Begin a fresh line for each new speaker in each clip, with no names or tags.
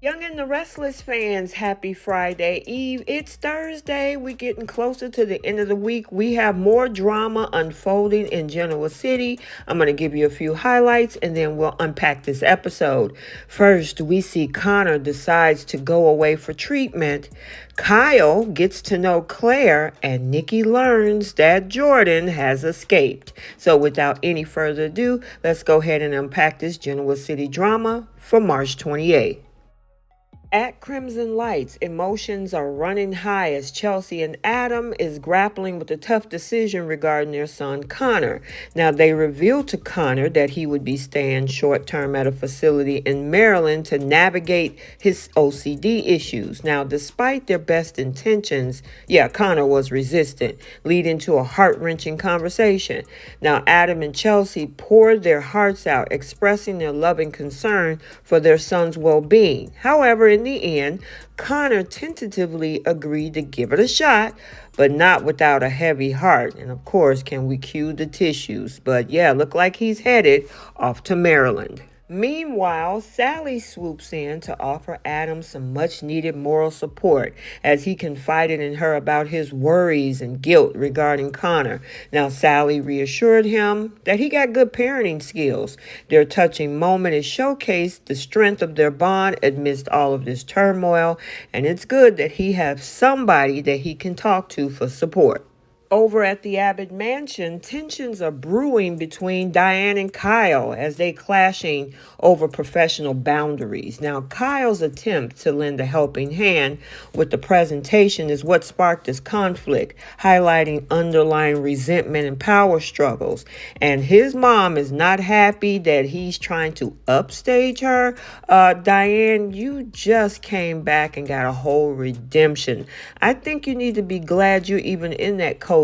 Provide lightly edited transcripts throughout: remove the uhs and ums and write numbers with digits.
Young and the Restless fans, happy Friday Eve. It's Thursday. We're getting closer to the end of the week. We have more drama unfolding in Genoa City. I'm going to give you a few highlights and then we'll unpack this episode. First, we see Connor decides to go away for treatment. Kyle gets to know Claire and Nikki learns that Jordan has escaped. So without any further ado, let's go ahead and unpack this Genoa City drama for March 28th. At Crimson Lights, emotions are running high as Chelsea and Adam is grappling with a tough decision regarding their son Connor. Now, they revealed to Connor that he would be staying short-term at a facility in Maryland to navigate his OCD issues. Now, despite their best intentions, Connor was resistant, leading to a heart-wrenching conversation. Now, Adam and Chelsea poured their hearts out, expressing their loving concern for their son's well-being. However, in the end, Connor tentatively agreed to give it a shot, but not without a heavy heart. And of course, can we cue the tissues? But look like he's headed off to Maryland. Meanwhile, Sally swoops in to offer Adam some much-needed moral support as he confided in her about his worries and guilt regarding Connor. Now, Sally reassured him that he got good parenting skills. Their touching moment is showcased the strength of their bond amidst all of this turmoil, and it's good that he has somebody that he can talk to for support. Over at the Abbott Mansion, tensions are brewing between Diane and Kyle as they clashing over professional boundaries. Now, Kyle's attempt to lend a helping hand with the presentation is what sparked this conflict, highlighting underlying resentment and power struggles. And his mom is not happy that he's trying to upstage her. Diane, you just came back and got a whole redemption. I think you need to be glad you're even in that co-CEO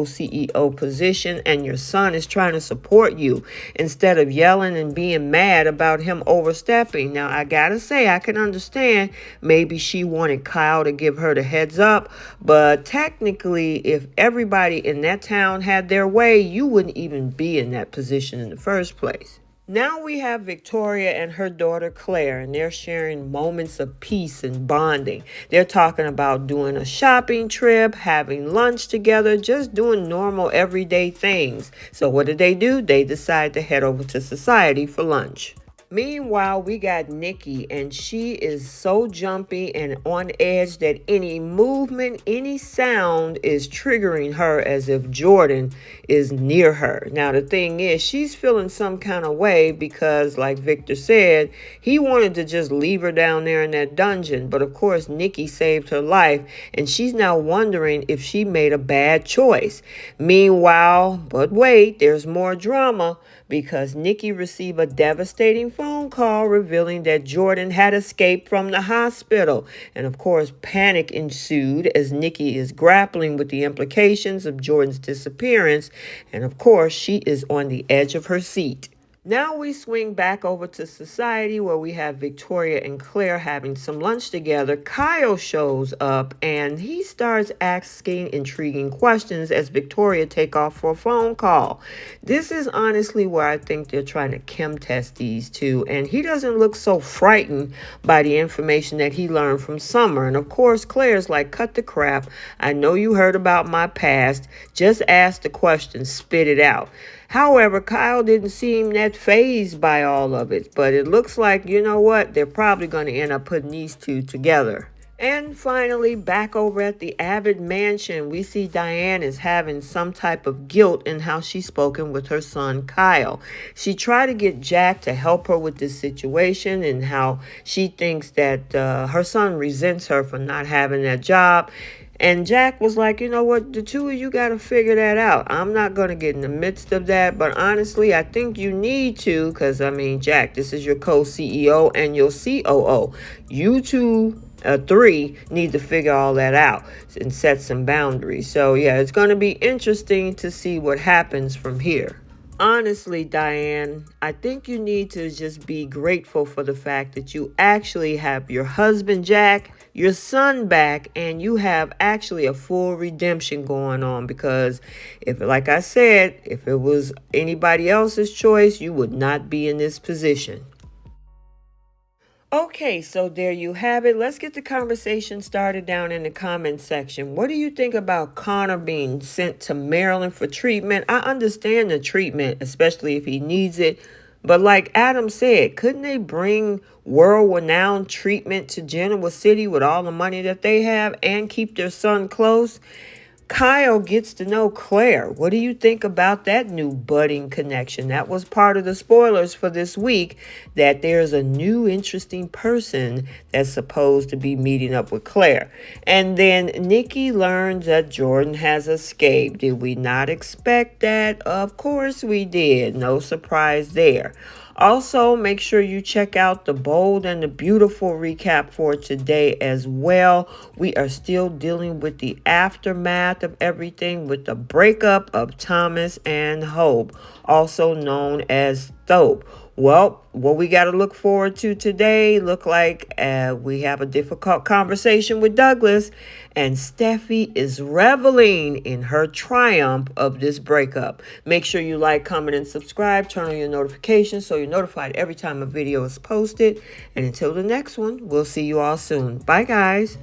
position and your son is trying to support you instead of yelling and being mad about him overstepping. Now, I gotta say, I can understand maybe she wanted Kyle to give her the heads up, but technically, if everybody in that town had their way, you wouldn't even be in that position in the first place. Now we have Victoria and her daughter Claire, and they're sharing moments of peace and bonding. They're talking about doing a shopping trip, having lunch together, just doing normal everyday things. So what do? They decide to head over to Society for lunch. Meanwhile, we got Nikki, and she is so jumpy and on edge that any movement, any sound is triggering her as if Jordan is near her. Now, the thing is, she's feeling some kind of way because, like Victor said, he wanted to just leave her down there in that dungeon. But of course, Nikki saved her life, and she's now wondering if she made a bad choice. Meanwhile, but wait, there's more drama because Nikki received a devastating phone call revealing that Jordan had escaped from the hospital. And of course, panic ensued as Nikki is grappling with the implications of Jordan's disappearance. And of course, she is on the edge of her seat. Now we swing back over to Society where we have Victoria and Claire having some lunch together. Kyle shows up and he starts asking intriguing questions as Victoria take off for a phone call. This is honestly where I think they're trying to chem test these two, and he doesn't look so frightened by the information that he learned from Summer. And of course, Claire's like, cut the crap. I know you heard about my past. Just ask the question, spit it out. However, Kyle didn't seem that fazed by all of it, but it looks like, you know what, they're probably going to end up putting these two together. And finally, back over at the Abbott Mansion, we see Diane is having some type of guilt in how she's spoken with her son, Kyle. She tried to get Jack to help her with this situation and how she thinks that her son resents her for not having that job. And Jack was like, you know what, the two of you got to figure that out. I'm not going to get in the midst of that. But honestly, I think you need to because, Jack, this is your co-CEO and your COO. You two, three, need to figure all that out and set some boundaries. So, it's going to be interesting to see what happens from here. Honestly, Diane, I think you need to just be grateful for the fact that you actually have your husband, Jack, your son back, and you have actually a full redemption going on because like I said, if it was anybody else's choice, you would not be in this position. Okay, so there you have it. Let's get the conversation started down in the comment section. What do you think about Connor being sent to Maryland for treatment? I understand the treatment, especially if he needs it. But like Adam said, couldn't they bring world-renowned treatment to Genoa City with all the money that they have and keep their son close? Kyle gets to know Claire. What do you think about that new budding connection? That was part of the spoilers for this week, that there's a new interesting person that's supposed to be meeting up with Claire. And then Nikki learns that Jordan has escaped. Did we not expect that? Of course we did. No surprise there. Also, make sure you check out the bold and the beautiful recap for today as well. We are still dealing with the aftermath of everything with the breakup of Thomas and Hope, also known as Thope. Well, what we got to look forward to today, look like we have a difficult conversation with Douglas, and Steffi is reveling in her triumph of this breakup. Make sure you like, comment, and subscribe. Turn on your notifications so you're notified every time a video is posted. And until the next one, we'll see you all soon. Bye, guys.